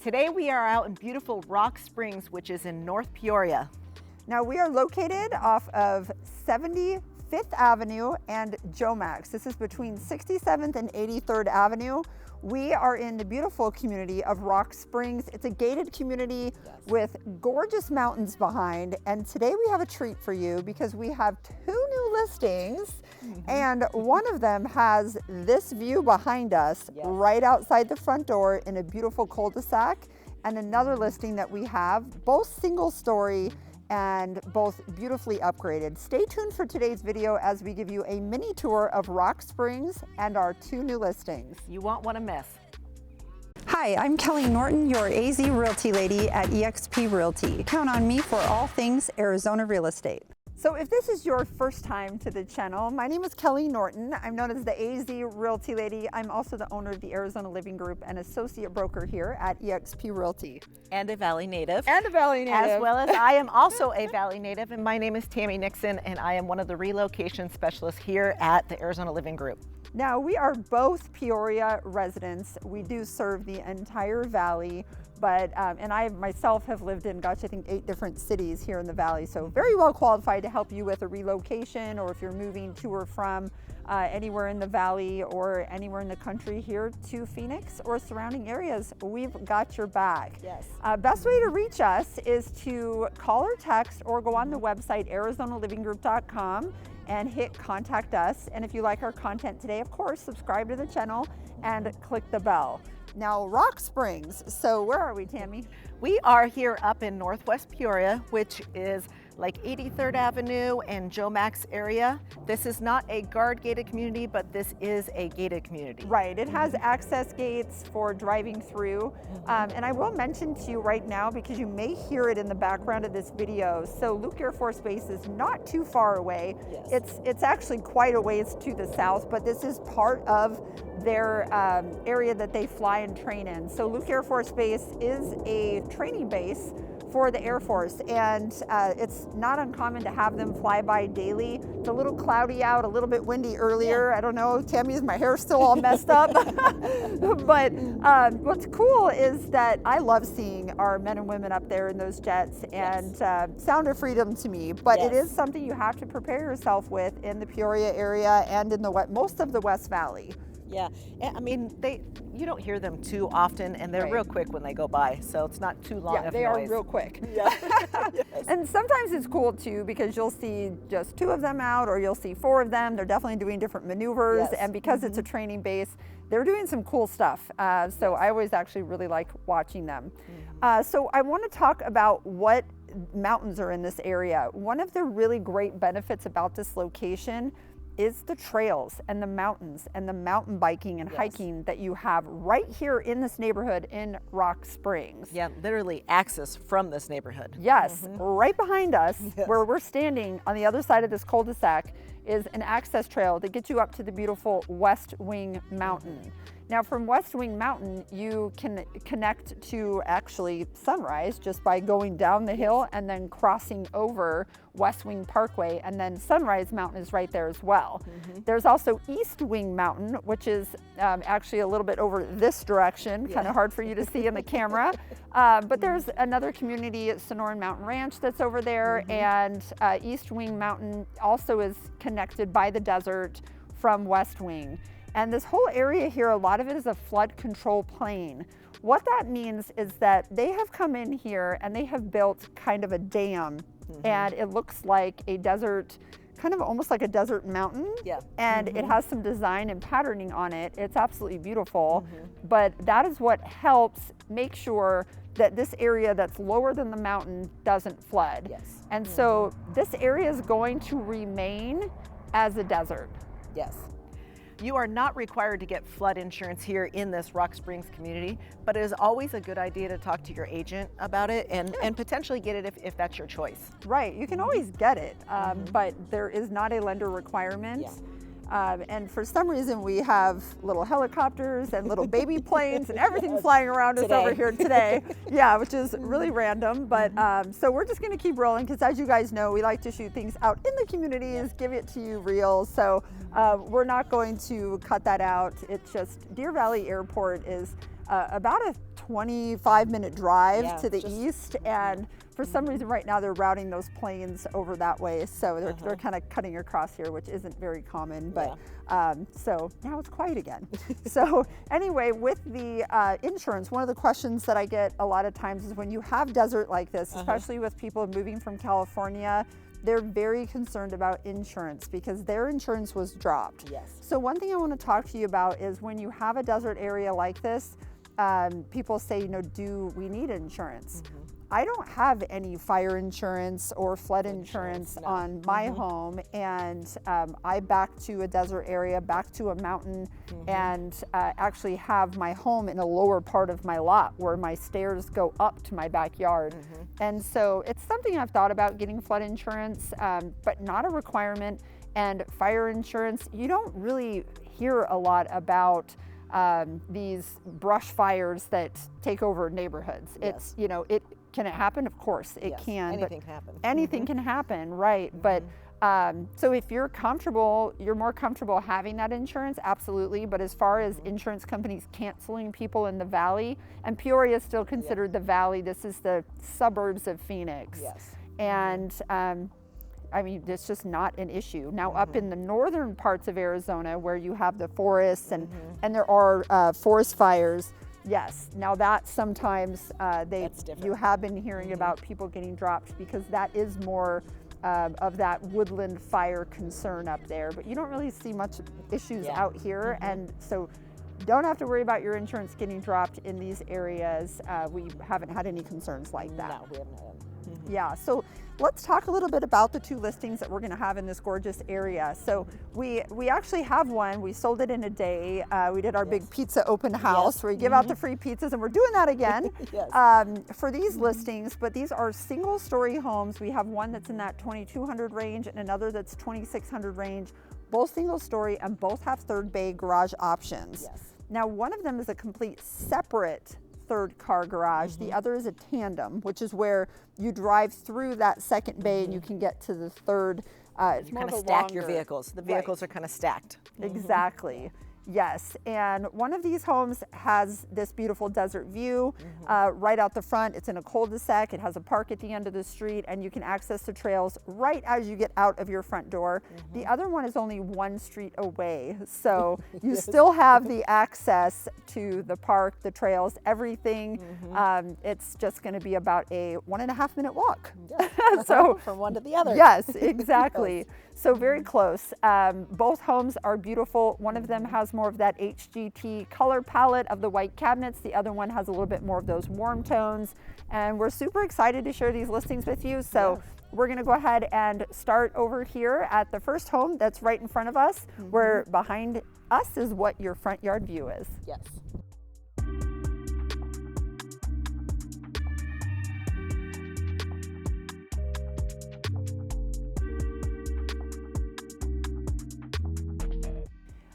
Today we are out in beautiful Rock Springs, which is in North Peoria. Now we are located off of 75th Avenue and Jomax. This is between 67th and 83rd Avenue. We are in the beautiful community of Rock Springs. It's a gated community with gorgeous mountains behind. And today we have a treat for you because we have two new listings. And one of them has this view behind us right outside the front door in a beautiful cul-de-sac. And another listing that we have, both single story and both beautifully upgraded. Stay tuned for today's video as we give you a mini tour of Rock Springs and our two new listings. You won't want to miss. Hi, I'm Kelly Norton, your AZ Realty lady at eXp Realty. Count on me for all things Arizona real estate. So if this is your first time to the channel, my name is Kelly Norton. I'm known as the AZ Realty lady. I'm also the owner of the Arizona Living Group and associate broker here at eXp Realty. And a Valley native. And a Valley native. As well as I am also a Valley native, and my name is Tammy Nixon, and I am one of the relocation specialists here at the Arizona Living Group. Now, we are both Peoria residents. We do serve the entire Valley, but, and I myself have lived in, I think 8 different cities here in the Valley, so very well qualified to help you with a relocation, or if you're moving to or from anywhere in the Valley or anywhere in the country here to Phoenix or surrounding areas, we've got your back. Yes. Best way to reach us is to call or text or go on the website arizonalivinggroup.com and hit contact us. And if you like our content today, of course, subscribe to the channel and click the bell. Now, Rock Springs. So where are we, Tammy? We are here up in Northwest Peoria, which is like 83rd Avenue and Jomax area. This is not a guard gated community, but this is a gated community. Right, it has access gates for driving through. And I will mention to you right now, because you may hear it in the background of this video, so Luke Air Force Base is not too far away. Yes. It's actually quite a ways to the south, but this is part of their area that they fly and train in. So Luke Air Force Base is a training base for the Air Force, and it's not uncommon to have them fly by daily. It's a little cloudy out, a little bit windy earlier. I don't know, Tammy, is my hair still all messed up? But what's cool is that I love seeing our men and women up there in those jets, and sound of freedom to me. But it is something you have to prepare yourself with in the Peoria area and in the most of the West Valley. Yeah, I mean, you don't hear them too often, and they're real quick when they go by, so it's not too long of noise. They are real quick. Yeah. And sometimes it's cool too, because you'll see just 2 of them out, or you'll see 4 of them. They're definitely doing different maneuvers, and because it's a training base, they're doing some cool stuff. So I always actually really like watching them. So I want to talk about what mountains are in this area. One of the really great benefits about this location is the trails and the mountains and the mountain biking and hiking that you have right here in this neighborhood in Rock Springs. Yeah, literally access from this neighborhood. Yes, right behind us, where we're standing on the other side of this cul-de-sac, is an access trail that gets you up to the beautiful West Wing Mountain. Now, from West Wing Mountain, you can connect to actually Sunrise just by going down the hill and then crossing over West Wing Parkway, and then Sunrise Mountain is right there as well. There's also East Wing Mountain, which is actually a little bit over this direction, kind of hard for you to see in the camera. But there's another community at Sonoran Mountain Ranch that's over there, and East Wing Mountain also is connected by the desert from West Wing. And this whole area here, a lot of it is a flood control plain. What that means is that they have come in here and they have built kind of a dam, and it looks like a desert, kind of almost like a desert mountain. And it has some design and patterning on it. It's absolutely beautiful. But that is what helps make sure that this area that's lower than the mountain doesn't flood. And so this area is going to remain as a desert. You are not required to get flood insurance here in this Rock Springs community, but it is always a good idea to talk to your agent about it and potentially get it if that's your choice. Right, you can always get it, but there is not a lender requirement. And for some reason, we have little helicopters and little baby planes and everything flying around us over here today. Which is really random. But so we're just going to keep rolling because, as you guys know, we like to shoot things out in the communities, give it to you real. So we're not going to cut that out. It's just Deer Valley Airport is about a 25-minute drive Yeah, to the just- east, and for some reason right now they're routing those planes over that way, so they're kind of cutting across here, which isn't very common, but so now it's quiet again. So anyway, with the insurance, one of the questions that I get a lot of times is when you have desert like this, especially with people moving from California, they're very concerned about insurance because their insurance was dropped. Yes. So one thing I want to talk to you about is when you have a desert area like this, people say, you know, do we need insurance? I don't have any fire insurance or flood insurance on my home, and I back to a desert area, back to a mountain, and actually have my home in a lower part of my lot where my stairs go up to my backyard. And so it's something I've thought about getting flood insurance, but not a requirement. And fire insurance, you don't really hear a lot about these brush fires that take over neighborhoods. It's, you know, can it happen? Of course it can. Anything can happen. Anything can happen, right? But so if you're comfortable, you're more comfortable having that insurance, absolutely. But as far as insurance companies canceling people in the valley, and Peoria is still considered the valley, this is the suburbs of Phoenix. Yes. And I mean, it's just not an issue. Now up in the northern parts of Arizona where you have the forests and there are forest fires, yes, now that sometimes you have been hearing about people getting dropped because that is more of that woodland fire concern up there, but you don't really see much issues out here, and so don't have to worry about your insurance getting dropped in these areas. We haven't had any concerns like that. No, we haven't had them. Yeah, so let's talk a little bit about the two listings that we're going to have in this gorgeous area. So we actually have one. We sold it in a day. We did our big pizza open house where we give out the free pizzas, and we're doing that again for these listings. But these are single-story homes. We have one that's in that 2,200 range and another that's 2,600 range. Both single-story and both have third bay garage options. Yes. Now, one of them is a complete separate third car garage. The other is a tandem, which is where you drive through that second bay and you can get to the third. It's You more kind of of a stack your longer- vehicles. The vehicles are kind of stacked. Exactly. Yes, and one of these homes has this beautiful desert view right out the front. It's in a cul-de-sac. It has a park at the end of the street, and you can access the trails right as you get out of your front door. The other one is only one street away, so you still have the access to the park, the trails, everything. It's just going to be about a 1.5 minute walk. So from one to the other. yes, exactly. So very close. Both homes are beautiful. One of them has more of that HGT color palette of the white cabinets. The other one has a little bit more of those warm tones. And we're super excited to share these listings with you. So we're going to go ahead and start over here at the first home that's right in front of us, where behind us is what your front yard view is. Yes.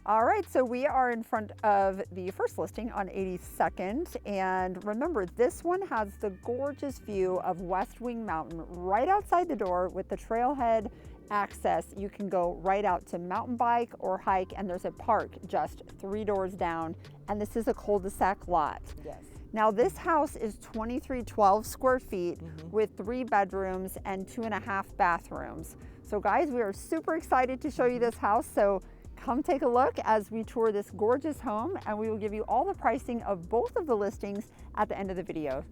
All right, so we are in front of the first listing on 82nd, and remember, this one has the gorgeous view of West Wing Mountain right outside the door with the trailhead access. You can go right out to mountain bike or hike, and there's a park just 3 doors down, and this is a cul-de-sac lot. Yes. Now this house is 2312 square feet with 3 bedrooms and 2.5 bathrooms. So guys, we are super excited to show you this house. So come take a look as we tour this gorgeous home, and we will give you all the pricing of both of the listings at the end of the video.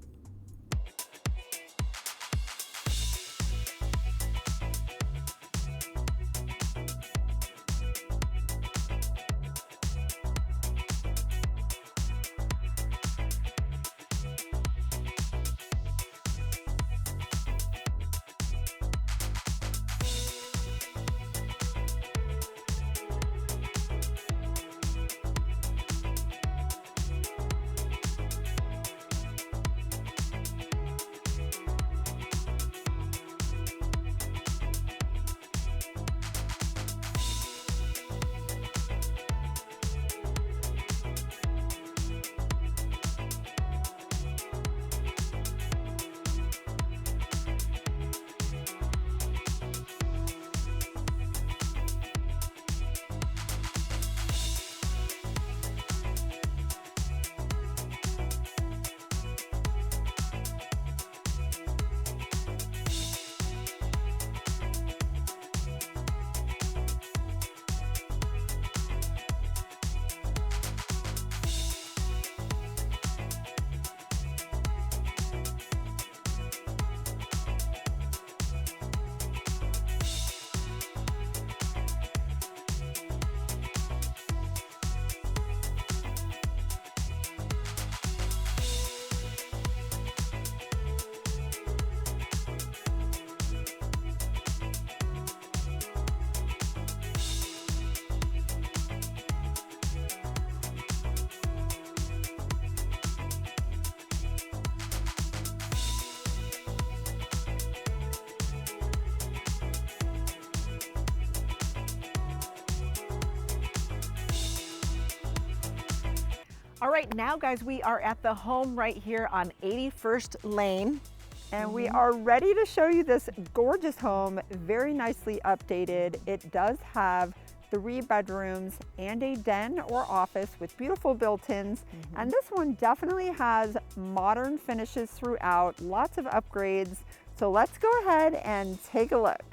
All right, now guys, we are at the home right here on 81st Lane. And we are ready to show you this gorgeous home, very nicely updated. It does have 3 bedrooms and a den or office with beautiful built-ins. And this one definitely has modern finishes throughout, lots of upgrades. So let's go ahead and take a look.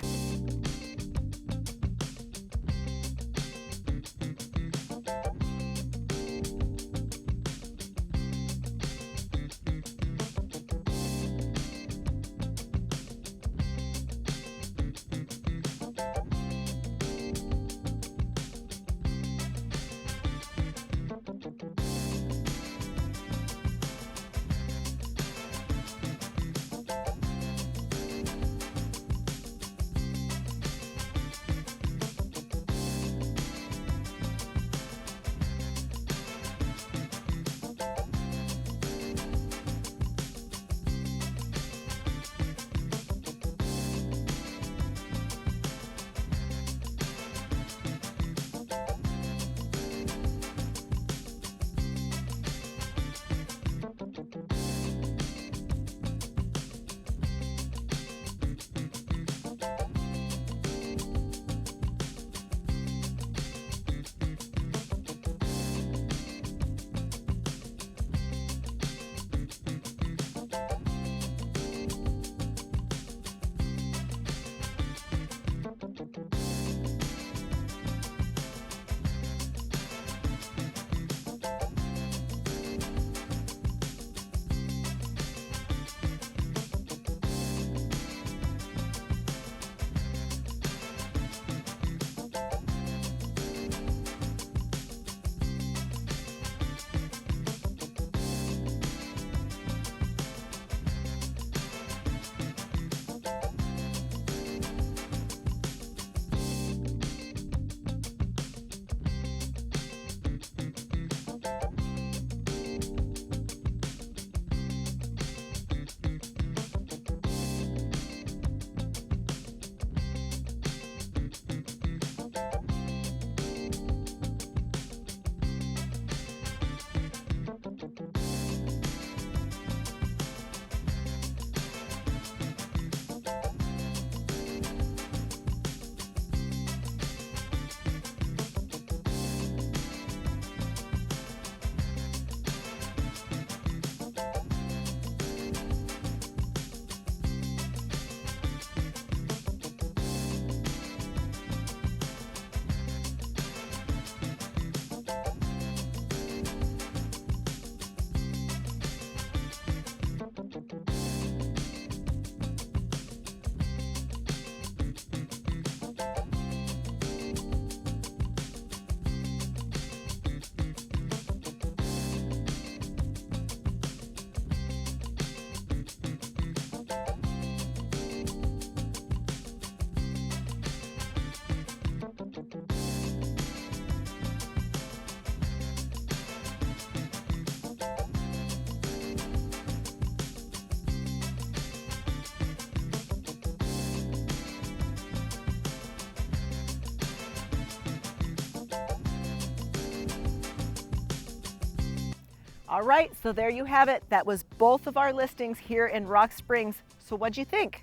All right, so there you have it. That was both of our listings here in Rock Springs. So what'd you think?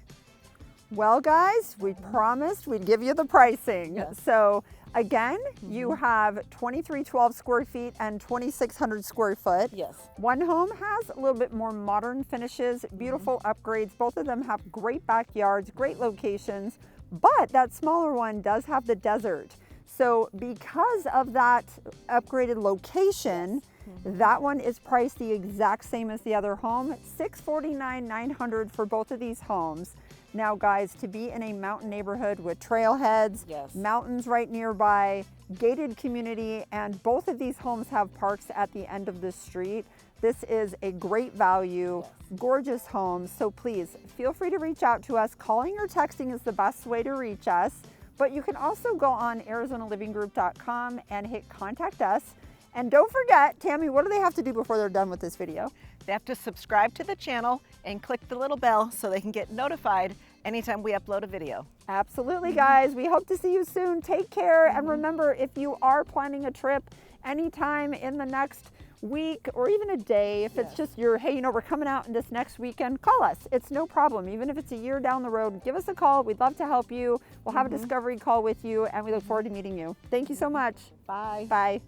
Well, guys, we promised we'd give you the pricing. Yes. So again, you have 2312 square feet and 2600 square foot. Yes. One home has a little bit more modern finishes, beautiful upgrades. Both of them have great backyards, great locations, but that smaller one does have the desert. So because of that upgraded location, that one is priced the exact same as the other home, $649,900 for both of these homes. Now guys, to be in a mountain neighborhood with trailheads, mountains right nearby, gated community, and both of these homes have parks at the end of the street, this is a great value, gorgeous homes. So please feel free to reach out to us. Calling or texting is the best way to reach us, but you can also go on ArizonaLivingGroup.com and hit contact us. And don't forget, Tammy, what do they have to do before they're done with this video? They have to subscribe to the channel and click the little bell so they can get notified anytime we upload a video. Absolutely, guys. We hope to see you soon. Take care. And remember, if you are planning a trip anytime in the next week or even a day. If it's just hey, we're coming out this next weekend, call us. It's no problem. Even if it's a year down the road, give us a call. We'd love to help you. We'll have a discovery call with you, and we look forward to meeting you. Thank you so much. Bye. Bye.